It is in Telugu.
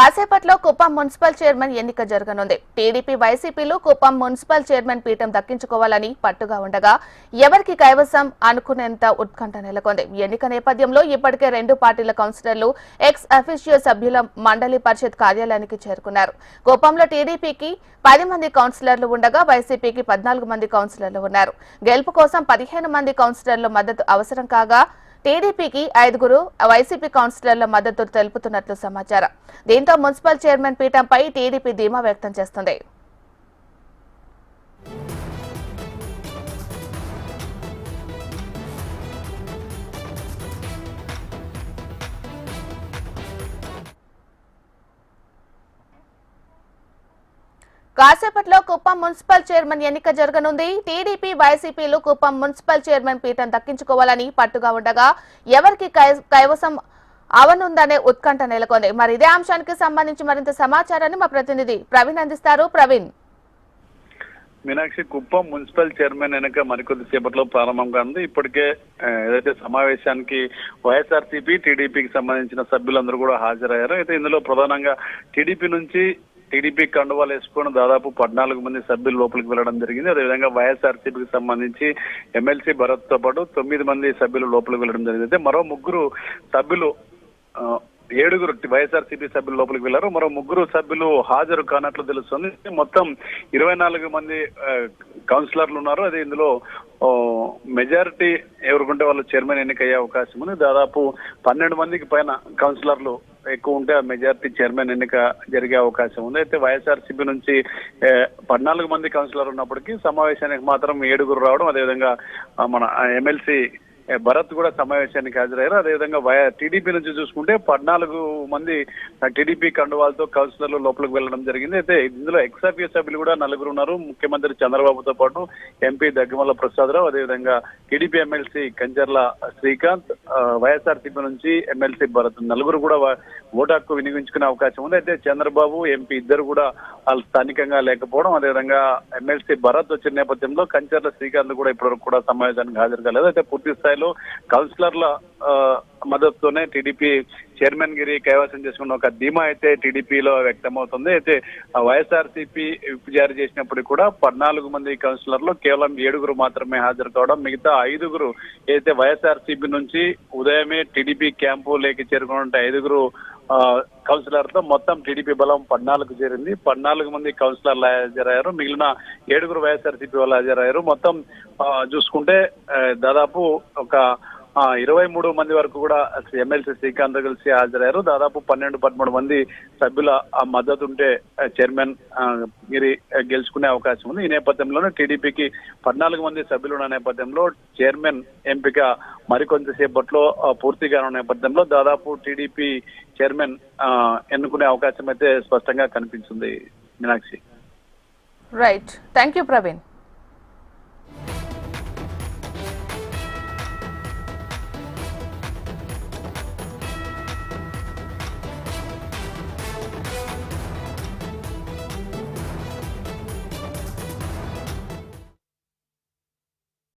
కాసేపట్లో కుప్పం మున్సిపల్ చైర్మన్ ఎన్నిక జరగనుంది. టీడీపీ వైసీపీలు కుప్పం మున్సిపల్ చైర్మన్ పీఠం దక్కించుకోవాలని పట్టుగా ఉండగా ఎవరికి కైవసం అనుకునేంత ఉత్కంఠ నెలకొంది. ఎన్నిక నేపథ్యంలో ఇప్పటికే 2 పార్టీల కౌన్సిలర్లు ఎక్స్ అఫీషియో సభ్యుల మండలి పరిషత్ కార్యాలయానికి చేరుకున్నారు. కుప్పంలో టీడీపీకి 10 మంది కౌన్సిలర్లు ఉండగా వైసీపీకి 14 మంది కౌన్సిలర్లు ఉన్నారు. గెలుపు కోసం 15 మంది కౌన్సిలర్ల మద్దతు అవసరం కాగా టీడీపీకి 5 వైసీపీ కౌన్సిలర్ల మద్దతు తెలుపుతున్నట్లు సమాచారం. దీంతో మున్సిపల్ చైర్మన్ పీఠంపై టీడీపీ ధీమా వ్యక్తం చేస్తుంది. కాసేపట్లో కుప్పం మున్సిపల్ చైర్మన్ ఎన్నిక జరగనుంది. టీడీపీ వైసీపీలు కుప్పం మున్సిపల్ చైర్మన్ పీఠం దక్కించుకోవాలని పట్టుగా ఉండగా ఎవరికి కైవసం అవనుందనే ఉత్కంఠ నెలకొంది. మరి ఇదే అంశానికి సంబంధించి మరింత సమాచారాన్ని మా ప్రతినిధి ప్రవీణ్ అందిస్తారు. ప్రవీణ్. మీనాక్షి, కుప్పం మున్సిపల్ చైర్మన్ ఎన్నిక మరికొద్ది సేపట్లో ప్రారంభం కానుంది. ఇప్పటికే ఏదైతే సమావేశానికి వైఎస్ఆర్సీపీ టీడీపీకి సంబంధించిన సభ్యులందరూ కూడా హాజరయ్యారు. అయితే ఇందులో ప్రధానంగా టీడీపీ నుంచి టీడీపీ కండువాలు వేసుకుని దాదాపు 14 మంది సభ్యులు లోపలికి వెళ్లడం జరిగింది. అదేవిధంగా వైఎస్ఆర్సీపీకి సంబంధించి ఎమ్మెల్సీ భరత్ తో పాటు 9 మంది సభ్యులు లోపలికి వెళ్లడం జరిగింది. అయితే మరో 3 సభ్యులు 7 వైఎస్ఆర్సీపీ సభ్యులు లోపలికి వెళ్లారు. మరో 3 సభ్యులు హాజరు కానట్లు తెలుస్తుంది. మొత్తం 24 మంది కౌన్సిలర్లు ఉన్నారు. అదే ఇందులో మెజారిటీ ఎవరుకుంటే వాళ్ళు చైర్మన్ ఎన్నికయ్యే అవకాశం ఉంది. దాదాపు 12 మందికి పైన కౌన్సిలర్లు ఎక్కువ ఉంటే ఆ మెజారిటీ చైర్మన్ ఎన్నిక జరిగే అవకాశం ఉంది. అయితే వైఎస్ఆర్సీపీ నుంచి 14 మంది కౌన్సిలర్ ఉన్నప్పటికీ సమావేశానికి మాత్రం 7 రావడం, అదేవిధంగా మన ఎమ్మెల్సీ భరత్ కూడా సమావేశానికి హాజరయ్యారు. అదేవిధంగా టీడీపీ నుంచి చూసుకుంటే 14 మంది టీడీపీ కండువాలతో కౌన్సిలర్లు లోపలికి వెళ్లడం జరిగింది. అయితే ఇందులో ఎక్సాఫియో సభ్యులు కూడా 4 ఉన్నారు. ముఖ్యమంత్రి చంద్రబాబుతో పాటు ఎంపీ దగ్గుమల్ల ప్రసాదరావు, అదేవిధంగా టీడీపీ ఎమ్మెల్సీ కంచర్ల శ్రీకాంత్, వైఎస్ఆర్సీపీ నుంచి ఎమ్మెల్సీ భరత్ 4 కూడా ఓటు హక్కు వినియోగించుకునే అవకాశం ఉంది. అయితే చంద్రబాబు, ఎంపీ ఇద్దరు కూడా వాళ్ళు స్థానికంగా లేకపోవడం, అదేవిధంగా ఎమ్మెల్సీ భరత్ వచ్చిన నేపథ్యంలో కంచర్ల శ్రీకాంత్ కూడా ఇప్పటివరకు కూడా సమావేశానికి హాజరు కాలేదు. అయితే పూర్తి స్థాయిలో కౌన్సిలర్ల మద్దతుతోనే టీడీపీ చైర్మన్ గిరి కైవసం చేసుకున్న ఒక ధీమా అయితే టీడీపీలో వ్యక్తమవుతుంది. అయితే వైఎస్ఆర్సీపీ విప్ జారీ చేసినప్పుడు కూడా 14 మంది కౌన్సిలర్లు కేవలం 7 మాత్రమే హాజరు కావడం, మిగతా 5 అయితే వైఎస్ఆర్సీపీ నుంచి ఉదయమే టీడీపీ క్యాంపు లేకి చేరుకున్న 5 కౌన్సిలర్తో మొత్తం టీడీపీ బలం 14 చేరింది. 14 మంది కౌన్సిలర్లు హాజరయ్యారు. మిగిలిన 7 వైఎస్ఆర్సీపీ వాళ్ళు హాజరయ్యారు. మొత్తం చూసుకుంటే దాదాపు ఒక 23 మంది వరకు కూడా ఎమ్మెల్సీ శ్రీకాంత్ కలిసి హాజరయ్యారు. దాదాపు 12-13 మంది సభ్యుల మద్దతు ఉంటే చైర్మన్ గిరి గెలుచుకునే అవకాశం ఉంది. ఈ నేపథ్యంలోనే టీడీపీకి 14 మంది సభ్యులు ఉన్న నేపథ్యంలో చైర్మన్ ఎంపిక మరికొంతసేపట్లో పూర్తిగా ఉన్న నేపథ్యంలో దాదాపు టీడీపీ చైర్మన్ ఎన్నుకునే అవకాశం అయితే స్పష్టంగా కనిపించింది. Meenakshi. Right, thank you Praveen.